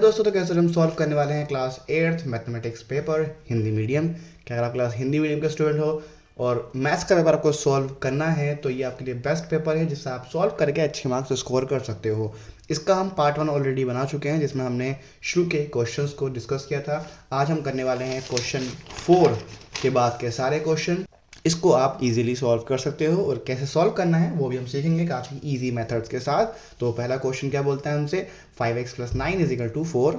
दोस्तों, तो कैसे हम सॉल्व करने वाले हैं class 8th mathematics paper Hindi medium. कि अगर आप क्लास हिंदी मीडियम के स्टूडेंट हो और मैथ्स का पेपर आपको सॉल्व करना है तो ये आपके लिए बेस्ट पेपर है जिससे आप सॉल्व करके अच्छे मार्क्स स्कोर कर सकते हो। इसका हम पार्ट 1 ऑलरेडी बना चुके हैं जिसमें हमने शुरू के क्वेश्चंस को डिस्कस किया था। आज हम करने वाले हैं क्वेश्चन 4 के बाद के सारे क्वेश्चन। इसको आप इजीली सॉल्व कर सकते हो और कैसे सॉल्व करना है वो भी हम सीखेंगे काफ़ी इजी मेथड्स के साथ। तो पहला क्वेश्चन क्या बोलता है हमसे, 5x plus 9 is equal to 4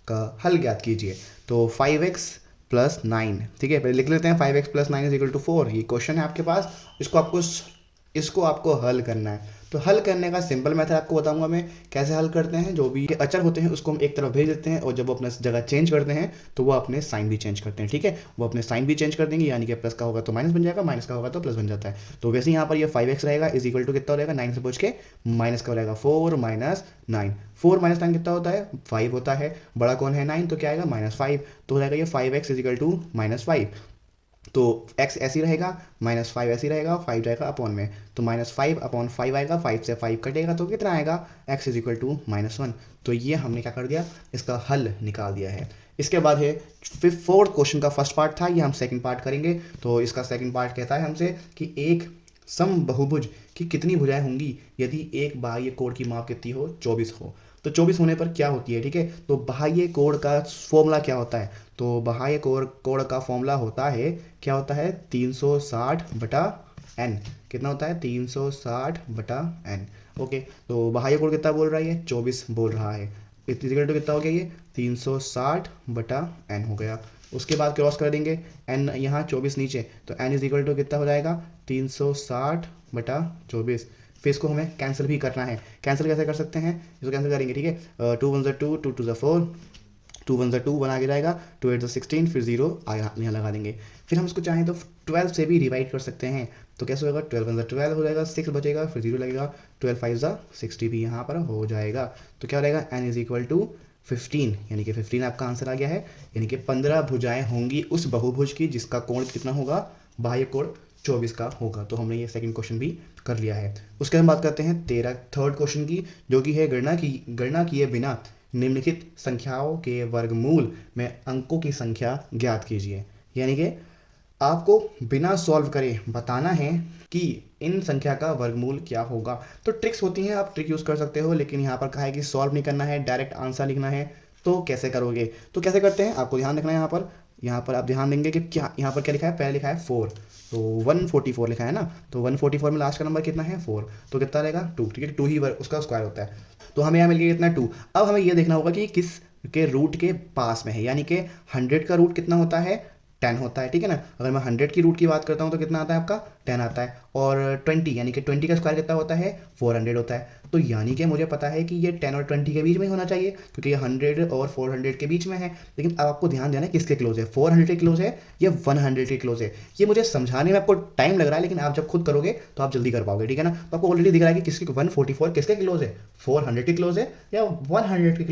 का हल ज्ञात कीजिए। तो 5x प्लस 9, ठीक है, पहले लिख लेते हैं 5x plus 9 is equal to 4। ये क्वेश्चन है आपके पास, इसको आपको हल करना है। तो हल करने का सिंपल मेथड आपको बताऊंगा मैं कैसे हल करते हैं। जो भी अचर होते हैं उसको हम एक तरफ भेज देते हैं और जब वो अपने जगह चेंज करते हैं तो वो अपने साइन भी चेंज करते हैं, ठीक है। वो अपने साइन भी चेंज कर देंगे, यानी कि प्लस का होगा तो माइनस बन जाएगा, माइनस का होगा तो प्लस बन जाता है। तो वैसे यहाँ पर ये 5x रहेगा इज इक्वल टू कितना हो जाएगा, 9 से पूछ के माइनस का हो जाएगा 4 माइनस 9। 4 माइनस 9 कितना होता है, 5 होता है। बड़ा कौन है 9, तो क्या आएगा -5। तो हो जाएगा ये 5x इज इक्वल टू -5। तो x ऐसी रहेगा, -5 ऐसी रहेगा, 5 जाएगा अपॉन में, तो -5/5 आएगा, 5 से 5 कटेगा तो कितना आएगा, x इज इक्वल टू -1। तो ये हमने क्या कर दिया, इसका हल निकाल दिया है। इसके बाद है फोर्थ क्वेश्चन का फर्स्ट पार्ट था, ये हम सेकंड पार्ट करेंगे। तो इसका सेकंड पार्ट कहता है हमसे कि एक समबहुभुज की कितनी भुजाएं होंगी यदि एक बाह्य कोण की माप कितनी हो, 24 हो। तो 24 होने पर क्या होती है, ठीक है। तो बाह्य कोण का फॉर्मूला क्या होता है, तो बाह्य कोण का फॉर्मूला होता है, क्या होता है, 360/n। कितना होता है, 360/n। ओके, तो बाह्य कोण कितना बोल रहा है, ये 24 बोल रहा है। इक्वल टू कितना हो गया, ये 360/n हो गया। उसके बाद क्रॉस कर देंगे, n यहाँ 24 नीचे, तो n इज इक्वल टू कितना हो जाएगा, 360/24। फिर इसको हमें कैंसिल भी करना है। कैंसिल कैसे कर सकते हैं, इसको कैंसिल करेंगे, ठीक है। 2 1 2, 2 2 4, 2 1 2 1 आगे जाएगा, 2 8 16, फिर 0 यहाँ लगा देंगे। फिर हम इसको चाहें तो 12 से भी डिवाइड कर सकते हैं। तो कैसे होगा, 12 1 12 हो जाएगा, 6 बचेगा, फिर 0 लगेगा, 12 5 60 भी यहाँ पर हो जाएगा। तो क्या हो जाएगा, n इज इक्वल टू 15, यानी कि 15 आपका आंसर आ गया है। यानी कि 15 भुजाएं होंगी उस बहुभुज की जिसका कोण कितना होगा, बाह्य कोण 24 का होगा। तो हमने ये सेकंड क्वेश्चन भी कर लिया है। उसके बाद बात करते हैं थर्ड क्वेश्चन की, जो कि है गणना किए बिना निम्नलिखित संख्याओं के वर्गमूल में अंकों की संख्या ज्ञात कीजिए। यानी कि आपको बिना सॉल्व करे बताना है कि इन संख्या का वर्गमूल क्या होगा। तो ट्रिक्स होती हैं, आप ट्रिक यूज़ कर सकते हो, लेकिन यहाँ पर कहा है कि सॉल्व नहीं करना है, डायरेक्ट आंसर लिखना है। तो कैसे करोगे, तो कैसे करते हैं आपको ध्यान रखना है। यहाँ पर आप ध्यान देंगे कि क्या यहाँ पर क्या लिखा है, पहले लिखा है 4, तो 144 लिखा है ना। तो 144 में लास्ट का नंबर कितना है, 4, तो कितना रहेगा 2, ठीक है। 2 ही उसका स्क्वायर होता है। तो हमें यहाँ मिल गया कितना, 2। अब हमें ये देखना होगा कि किस के रूट के पास में है, यानी कि 100 का रूट कितना होता है, 10 होता है, ठीक है ना। अगर मैं 100 की रूट की बात करता हूँ तो कितना आता है आपका, 10 आता है। और 20, यानी कि 20 का स्क्वायर कितना होता है, 400 होता है। तो यानी कि मुझे पता है कि ये 10 और 20 के बीच में होना चाहिए, क्योंकि ये 100 और 400 के बीच में है। लेकिन अब आपको ध्यान देना है किसके क्लोज है, 400 के क्लोज है या 100 के क्लोज है। ये मुझे समझाने में आपको टाइम लग रहा है, लेकिन आप जब खुद करोगे तो आप जल्दी कर पाओगे, ठीक है ना। तो आपको ऑलरेडी दिख रहा है कि किसके 144 किसके क्लोज है, 400 के क्लोज है या 100 के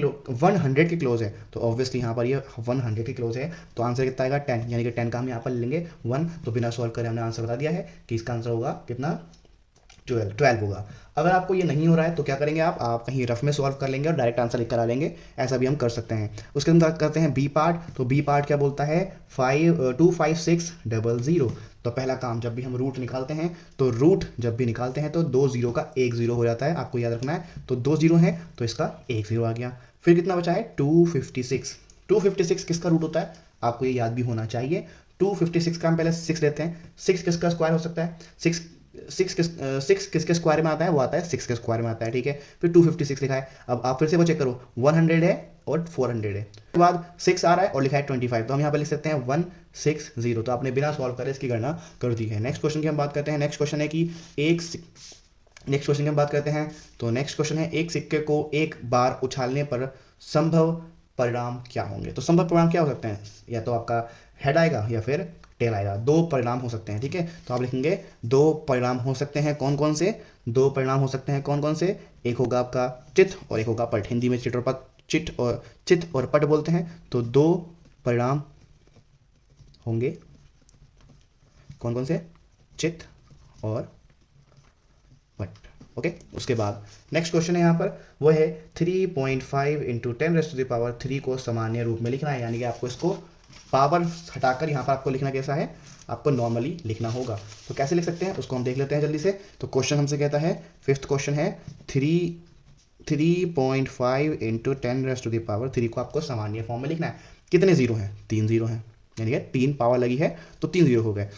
क्लोज है। तो ऑब्वियसली यहाँ पर ये 100 के क्लोज है। तो आंसर कितना आएगा, 10, यानी कि 10 का हम यहाँ पर लेंगे 1। तो बिना सॉल्व करे हमने आंसर बता दिया है कि इसका आंसर होगा कितना, 12 होगा। अगर आपको ये नहीं हो रहा है तो क्या करेंगे, आप कहीं रफ में सॉल्व कर लेंगे और डायरेक्ट आंसर लिख कर आ लेंगे, ऐसा भी हम कर सकते हैं। उसके बाद बात करते हैं बी पार्ट। तो बी पार्ट क्या बोलता है, 25600। तो पहला काम, जब भी हम रूट निकालते हैं तो रूट जब भी निकालते हैं तो 2 जीरो का 1 जीरो हो जाता है, आपको याद रखना है। तो 2 जीरो है तो इसका 1 जीरो आ गया। फिर कितना बचा है, 256। 256 किसका रूट होता है, आपको ये याद भी होना चाहिए। 256 का हम पहले 6 लेते हैं। 6 किसका स्क्वायर हो सकता है, 6 किसके स्क्वायर में आता है, वो आता है 6 के स्क्वायर में आता है, ठीक है। फिर 256 लिखा है। अब आप फिर से वो चेक करो, 100 है और 400 है, उसके बाद 6 आ रहा है और लिखा है 25, तो हम यहाँ पर लिख सकते हैं 160। तो आपने बिना सॉल्व करे इसकी गणना कर दी है। नेक्स्ट क्वेश्चन की हम बात करते हैं। नेक्स्ट क्वेश्चन है कि नेक्स्ट क्वेश्चन की हम बात करते हैं। तो नेक्स्ट क्वेश्चन है, एक सिक्के को एक बार उछालने पर संभव परिणाम क्या होंगे। तो संभव परिणाम क्या हो सकते हैं, या तो आपका हेड आएगा या फिर टेल आएगा। दो परिणाम हो सकते हैं, ठीक है। तो आप लिखेंगे 2 परिणाम हो सकते हैं, कौन कौन से, 2 परिणाम हो सकते हैं कौन कौन से। एक होगा आपका चित और एक होगा पट। हिंदी में चिट और पट बोलते हैं। तो 2 परिणाम होंगे, कौन कौन से, चित और पट। ओके। उसके बाद नेक्स्ट क्वेश्चन है यहाँ पर, वो है 3.5 इंटू 10⁻³ को सामान्य रूप में लिखना है, यानी कि आपको इसको पावर हटाकर यहाँ पर आपको लिखना कैसा है, आपको नॉर्मली लिखना होगा। तो कैसे लिख सकते हैं उसको हम देख लेते हैं जल्दी से। तो क्वेश्चन हमसे कहता है, फिफ्थ क्वेश्चन है 3.5 इंटू 10⁻³ को आपको सामान्य फॉर्म में लिखना है। कितने जीरो हैं, 3 जीरो हैं, यानी कि 3 पावर लगी है तो 3 जीरो हो गए।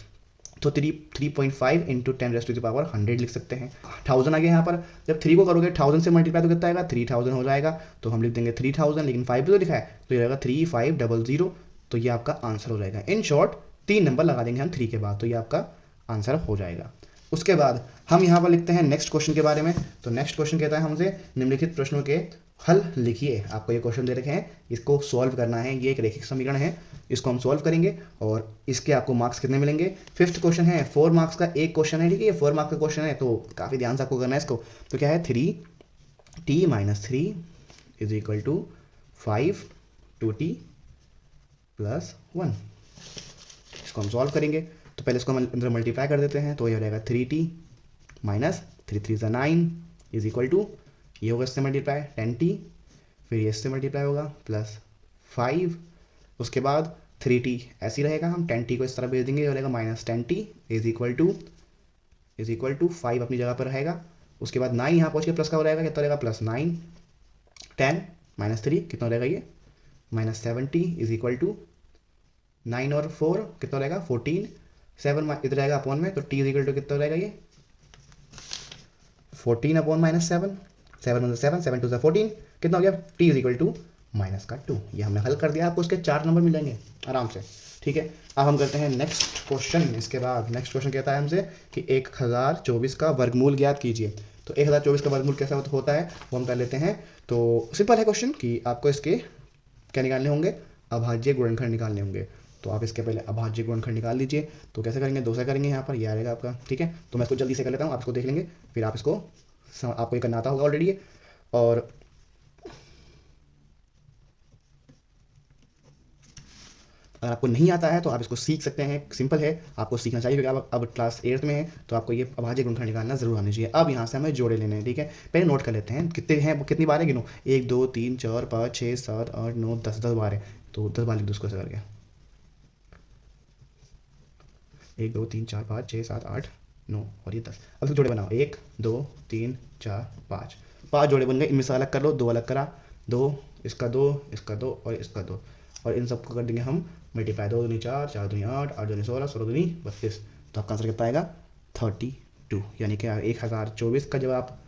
तो 3.5 इंटू 10⁻100 लिख सकते हैं। 1000 आ गया यहाँ पर, जब 3 को करोगे 1000 से मल्टीप्लाई तो कितना आएगा, 3000 हो जाएगा। तो हम लिख देंगे 3000, लेकिन 5 भी तो लिखा है तो ये रहेगा 3500। तो ये आपका आंसर हो जाएगा। इन शॉर्ट 3 नंबर लगा देंगे हम 3 के बाद, तो ये आपका आंसर हो जाएगा। उसके बाद हम यहाँ पर लिखते हैं नेक्स्ट क्वेश्चन के बारे में। तो नेक्स्ट क्वेश्चन कहता है हमसे, निम्नलिखित प्रश्नों के हल लिखिए। आपको ये क्वेश्चन दे रखे हैं, इसको सॉल्व करना है। ये एक रैखिक समीकरण है, इसको हम सॉल्व करेंगे और इसके आपको मार्क्स कितने मिलेंगे। फिफ्थ क्वेश्चन है, 4 मार्क्स का एक क्वेश्चन है, ठीक है, ये 4 मार्क्स का क्वेश्चन है तो काफ़ी ध्यान से आपको करना है इसको। तो क्या है, 3t - 3 = 5 2t + 1। इसको हम सॉल्व करेंगे तो पहले इसको हम अंदर मल्टीप्लाई कर देते हैं। तो ये हो जाएगा 3t - 3 3 = 9 = ये होगा इससे मल्टीप्लाई 10t, फिर ये इससे मल्टीप्लाई होगा +5। उसके बाद 3t ऐसे ही रहेगा, हम 10t को इस तरह भेज देंगे, ये हो जाएगा -10t = 5 अपनी जगह पर रहेगा। उसके बाद 9 यहाँ पहुँच के प्लस का हो जाएगा, कितना रहेगा +9, 10 - 3 कितना हो जाएगा ये -70 = 9 और 4 कितना रहेगा 14, 7 इधर जाएगा अपॉन में, तो t = कितना रहेगा ये 14 अपॉन -7, 7 × 7 7 × 2 = 14, कितना हो गया t = -2। ये हमने हल कर दिया, आपको उसके 4 नंबर मिलेंगे आराम से, ठीक है। अब हम करते हैं नेक्स्ट क्वेश्चन। इसके बाद नेक्स्ट क्वेश्चन कहता है हमसे कि 1024 का वर्गमूल ज्ञात कीजिए। तो 1024 का वर्गमूल कैसा होता है वो हम कर लेते हैं। तो सिंपल है क्वेश्चन कि आपको इसके क्या निकालने होंगे, अभाज्य गुणनखंड निकालने होंगे। तो आप इसके पहले अभाज्य गुणनखंड निकाल लीजिए। तो कैसे करेंगे, 2 से करेंगे, यहाँ पर ये आएगा आपका, ठीक है। तो मैं इसको जल्दी से कर लेता हूँ, आप इसको देख लेंगे, फिर आप इसको आपको ये करना आता होगा ऑलरेडी। और अगर आपको नहीं आता है तो आप इसको सीख सकते हैं, सिंपल है, आपको सीखना चाहिए क्योंकि आप अब क्लास 8th में हैं तो आपको ये अभाज्य गुणनखंड निकालना जरूर आना चाहिए। अब यहाँ से हमें जोड़े लेने हैं, ठीक है। पहले नोट कर लेते हैं कितने हैं, कितनी बार है गिनो, 1 2 3 4 5 6 7 8 9 10 10 बार है। तो 10 बार लिख दो उसको ऐसा करके, 1 2 3 4 5 6 7 8 9 और ये 10। अब इसको जोड़े बनाओ, 1 2 3 4 5 जोड़े बन गए। इनमें से अलग कर लो, 2 अलग करा, 2 इसका 2 इसका 2 और इसका 2, और इन सबको कर देंगे हम मल्टीप्लाई, 2 दूनी 4 4 दूनी 8 8 दूनी 16 16 दूनी 32। तो आपका आंसर कितना आएगा 32, यानी कि 1024 का जब आप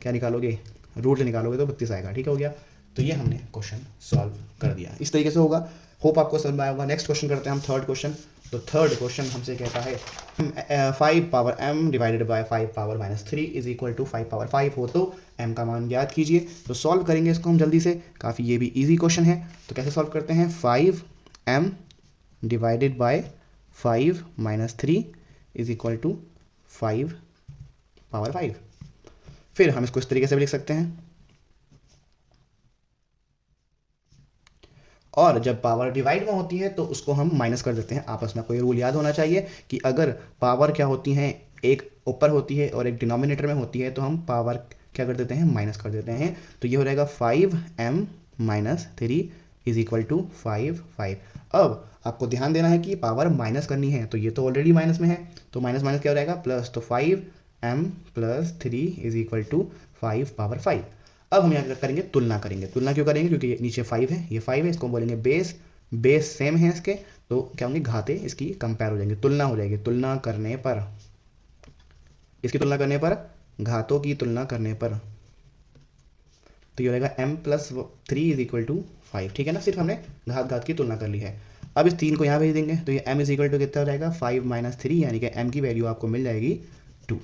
क्या निकालोगे, रूट निकालोगे तो 32 आएगा, ठीक हो गया। तो ये हमने क्वेश्चन सॉल्व कर दिया, इस तरीके से होगा। होप आपको समझ में आया होगा। नेक्स्ट क्वेश्चन करते हैं हम थर्ड क्वेश्चन। तो थर्ड क्वेश्चन हमसे कहता है 5 पावर m / 5 पावर -3 = 5 पावर 5 हो तो m का मान ज्ञात कीजिए। तो सॉल्व करेंगे इसको हम जल्दी से, काफ़ी ये भी इजी क्वेश्चन है। तो कैसे सॉल्व करते हैं, 5m / 5 -3 = 5 पावर 5। फिर हम इसको इस तरीके से भी लिख सकते हैं, और जब पावर डिवाइड में होती है तो उसको हम माइनस कर देते हैं। आपस में कोई रूल याद होना चाहिए कि अगर पावर क्या होती हैं, एक ऊपर होती है और एक डिनोमिनेटर में होती है, तो हम पावर क्या कर देते हैं, माइनस कर देते हैं। तो ये हो जाएगा 5m - 3 = 5 5। अब आपको ध्यान देना है कि पावर माइनस करनी है, तो ये तो ऑलरेडी माइनस में है, तो माइनस माइनस क्या हो जाएगा प्लस। तो 5m + 3 = 5 पावर 5। अब हम यहाँ करेंगे तुलना करेंगे। तुलना क्यों करेंगे, क्योंकि ये नीचे 5 है, ये 5 है, इसको बोलेंगे बेस, बेस सेम है इसके, तो क्या होंगे, घाते इसकी कंपेयर हो जाएंगे, तुलना हो जाएगी। तुलना करने पर, इसकी तुलना करने पर, घातों की तुलना करने पर, तो ये हो जाएगा m + 3 = 5, ठीक है ना। सिर्फ हमने घात घात की तुलना कर ली है। अब इस 3 को यहाँ भेज देंगे, तो ये m = कितना हो जाएगा 5 - 3, यानी कि m की वैल्यू आपको मिल जाएगी 2।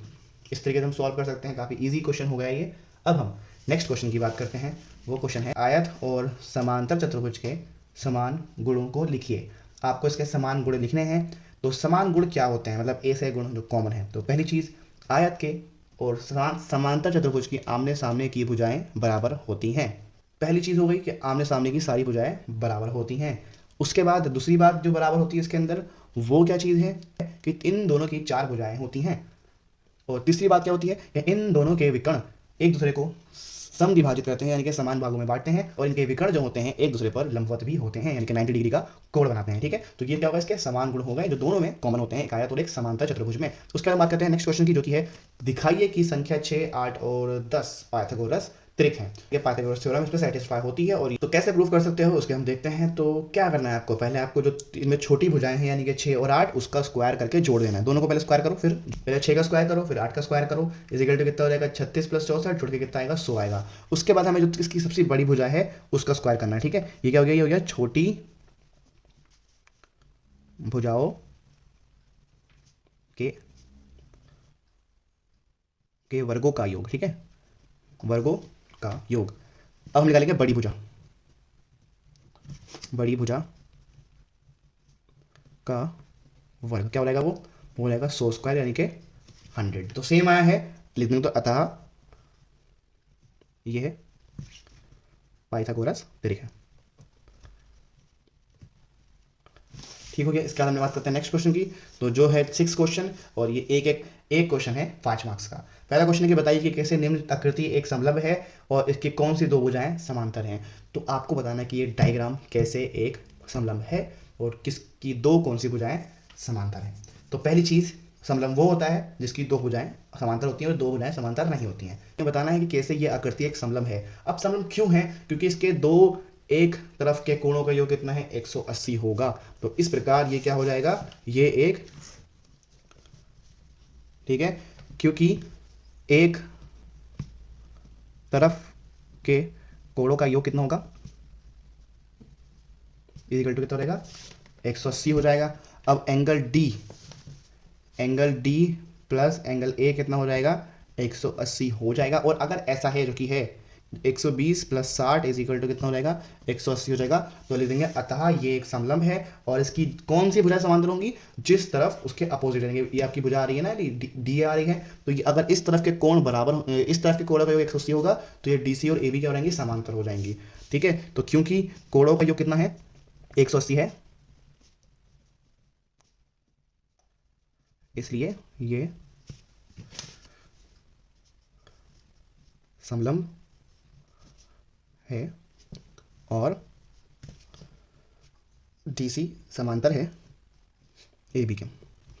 इस तरीके से हम सॉल्व कर सकते हैं, काफ़ी ईजी क्वेश्चन हो गया ये। अब हम नेक्स्ट क्वेश्चन की बात करते हैं। वो क्वेश्चन है, आयत और समांतर चतुर्भुज के समान गुणों को लिखिए। आपको इसके समान गुण लिखने हैं। तो समान गुण क्या होते हैं, मतलब ए से गुण जो कॉमन है। तो पहली चीज़, आयत के और समांतर चतुर्भुज की आमने सामने की भुजाएं बराबर होती हैं। पहली चीज़ हो गई कि आमने सामने की सारी भुजाएं बराबर होती हैं। उसके बाद दूसरी बात जो बराबर होती है इसके अंदर, वो क्या चीज़ है कि इन दोनों की 4 भुजाएं होती हैं। और तीसरी बात क्या होती है कि इन दोनों के विकर्ण एक दूसरे को समद्विभाजित करते हैं, यानी कि समान भागों में बांटते हैं, और इनके विकर्ण जो होते हैं एक दूसरे पर लंबवत भी होते हैं, यानी कि 90 डिग्री का कोण बनाते हैं। ठीक है, तो ये क्या होगा, इसके समान गुण हो गए जो दोनों में कॉमन होते हैं, एक आयत और एक समांतर चतुर्भुज में। उसके बाद बात करते हैं नेक्स्ट क्वेश्चन की, जो कि है दिखाइए कि संख्या 6, 8 और 10 पाइथागोरस त्रिक हैं। ये पाइथागोरस थ्योरम इस पर सेटिस्फाई होती है। और तो कैसे प्रूव कर सकते हो उसके हम देखते हैं। तो क्या करना है आपको, पहले आपको जो इनमें छोटी भुजाएं हैं यानी कि 6 और 8 उसका स्क्वायर करके जोड़ देना है। दोनों को पहले स्क्वायर करो, फिर पहले 6 का स्क्वायर करो, फिर 8 का स्क्वायर करो, इज इक्वल टू कितना हो जाएगा 36 + 64, जोड़ के कितना आएगा 100 आएगा। उसके बाद हमें जो इसकी सबसे बड़ी भुजा है उसका स्क्वायर करना है। ठीक है, ये क्या हो गया, ये हो गया छोटी भुजाओं के वर्गों का योग। ठीक है, वर्गों का योग। अब हम निकालेंगे बड़ी भुजा, बड़ी भुजा का वर्ग क्या हो जाएगा, वो हो जाएगा 100 स्क्वायर यानी कि 100। तो सेम आया है, लिख देंगे तो अतः ये है पाइथागोरस त्रिक है। ठीक हो गया। इसके बाद हमने बात करते हैं नेक्स्ट क्वेश्चन की, तो जो है 6 क्वेश्चन, और ये एक क्वेश्चन है 5 मार्क्स का। पहला क्वेश्चन है कि बताइए कि कैसे निम्न आकृति एक समलंब है और इसकी कौन सी दो भुजाएं समांतर हैं। तो आपको बताना है कि ये डायग्राम कैसे एक समलंब है और किसकी दो कौन सी भुजाएं समांतर हैं। तो पहली चीज़, समलंब वो होता है जिसकी दो भुजाएं समांतर होती हैं और दो भुजाएं समांतर नहीं होती हैं। ये बताना है कि कैसे ये आकृति एक समलंब है। अब समलंब क्यों है, क्योंकि इसके दो एक तरफ के कोणों का योग कितना है 180 होगा। तो इस प्रकार ये क्या हो जाएगा, ये एक, ठीक है, क्योंकि एक तरफ के कोणों का योग कितना होगा, इक्वल टू कितना हो जाएगा 180 हो जाएगा। अब angle D plus angle A कितना हो जाएगा 180 हो जाएगा। और अगर ऐसा है जो कि है 120 + 60 इज इक्वल टू कितना हो जाएगा 180 हो जाएगा। तो लिख देंगे अतः ये एक समलंब है और इसकी कौन सी भुजा समांतर होंगी, जिस तरफ उसके अपोजिट रहेंगे। ये आपकी भुजा आ रही है ना, डी आ रही है, तो ये अगर इस तरफ के कोण बराबर, इस तरफ के कोणों का योग 180 होगा तो ये डी सी और ए बी क्या हो जाएंगी, समांतर हो जाएंगी। ठीक है, तो क्योंकि कोणों का योग कितना है 180 है, इसलिए ये समलंब है और DC समांतर है AB के।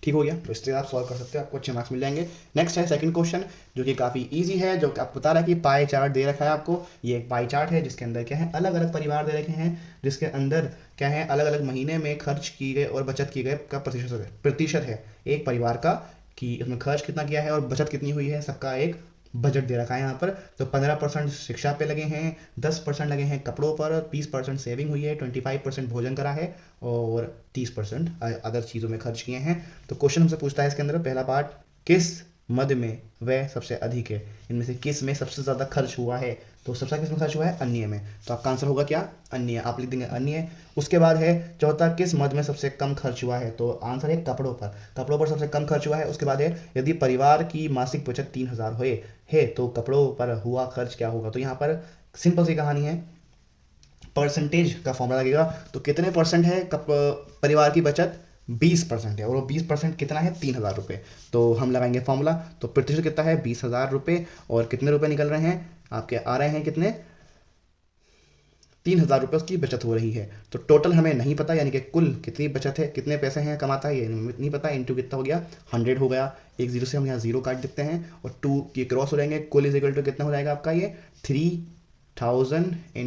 ठीक हो गया, तो इस तरह आप सॉल्व कर सकते हो, आपको अच्छे मार्क्स मिल जाएंगे। नेक्स्ट है सेकंड क्वेश्चन, जो कि काफ़ी इजी है, जो आपको बता रहा है कि पाई चार्ट दे रखा है आपको। ये एक पाई चार्ट है जिसके अंदर क्या है, अलग अलग परिवार दे रखे हैं, जिसके अंदर क्या है, अलग अलग महीने में खर्च की गए और बचत की गए का प्रतिशत है एक परिवार का, कि उसमें खर्च कितना किया है और बचत कितनी हुई है, सबका एक बजट दे रखा है यहाँ पर। तो 15% शिक्षा पे लगे हैं, 10% लगे हैं कपड़ों पर, 20% सेविंग हुई है, 25% भोजन करा है और 30% अदर चीज़ों में खर्च किए हैं। तो क्वेश्चन हमसे पूछता है इसके अंदर पहला पार्ट, किस मद में वह सबसे अधिक है, इनमें से किस में सबसे ज़्यादा खर्च हुआ है। तो सबसे किस में खर्च हुआ है, अन्य में। तो आपका आंसर होगा क्या, अन्य। आप लिख देंगे अन्य। उसके बाद है चौथा, किस मद में सबसे कम खर्च हुआ है। तो आंसर है कपड़ों पर, कपड़ों पर सबसे कम खर्च हुआ है। उसके बाद है यदि परिवार की मासिक बचत 3000 हुए है तो कपड़ों पर हुआ खर्च क्या होगा। तो यहाँ पर सिंपल सी कहानी है, परसेंटेज का फॉर्मूला लगेगा। तो कितने परसेंट है परिवार की बचत, 20% है, और वो 20% कितना है 3000 रुपये। तो हम लगाएंगे फॉर्मूला, तो प्रतिशत कितना है 20,000 रुपये, और कितने रुपए निकल रहे हैं आपके, आ रहे हैं कितने 3000 रुपये उसकी बचत हो रही है। तो टोटल हमें नहीं पता, यानी कि कुल कितनी बचत है, कितने पैसे हैं कमाता है, ये नहीं पता। इंटू कितना हो गया 100 हो गया, एक जीरो से हम यहाँ जीरो काट देते हैं और 2 की क्रॉस हो जाएंगे। कुल इज इक्वल टू कितना हो जाएगा आपका, ये 3000 ×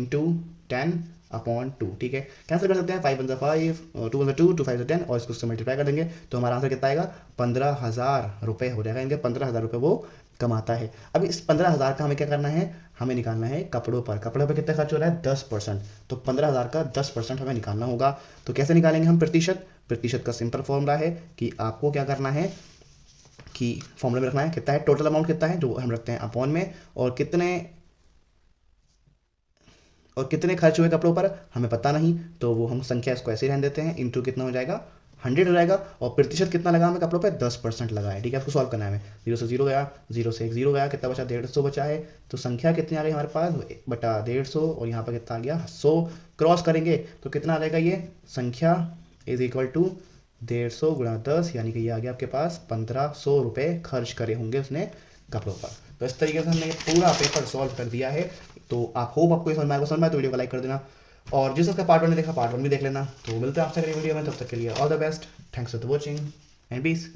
10/2। ठीक है, कैंसिल कर सकते हैं, 5 × 5, 2 × 2, 2 × 5 = 10, और इसको उससे मल्टीप्लाई कर देंगे तो हमारा आंसर कितना आएगा 15,000 रुपये हो जाएगा। इनके 15,000 रुपये वो कमाता है। अब इस 15,000 का हमें क्या करना है, हमें निकालना है कपड़ों पर। कपड़ों पर कितना खर्च हो रहा है 10%, तो 15,000 का 10% हमें निकालना होगा। तो कैसे निकालेंगे हम प्रतिशत का सिंपल फॉर्मूला है कि आपको क्या करना है कि फॉर्मूला में रखना है कितना है, टोटल अमाउंट कितना है जो हम रखते हैं अपॉन में, और कितने खर्च हुए कपड़ों पर हमें पता नहीं, तो वो हम संख्या इसको ऐसे ही रहने देते हैं। इंटू कितना हो जाएगा 100 हो जाएगा, और प्रतिशत कितना लगा हमें कपड़ों पे 10% लगा है। ठीक है, आपको सॉल्व करना है हमें। 0 से 0 गया, 0 से 1 0 गया, कितना बचा 150 बचा है। तो संख्या कितनी आ रही है हमारे पास, बटा 150, और यहाँ पर कितना आ गया 100। क्रॉस करेंगे तो कितना आ जाएगा, ये संख्या इज इक्वल टू 150 गुणा 10 यानी कि ये आ गया आपके पास 1500 रुपये खर्च करे होंगे उसने कपड़ों पर। तो इस तरीके से हमने ये पूरा पेपर सॉल्व कर दिया है। तो आप होप आपको ये समझ में आएगा, समझ में आए तो वीडियो को लाइक कर देना, और जिस उसका पार्ट 1 ने देखा पार्ट 1 भी देख लेना। तो मिलते हैं आपसे अगली वीडियो में, तब तक के लिए all the best, thanks for watching and piece.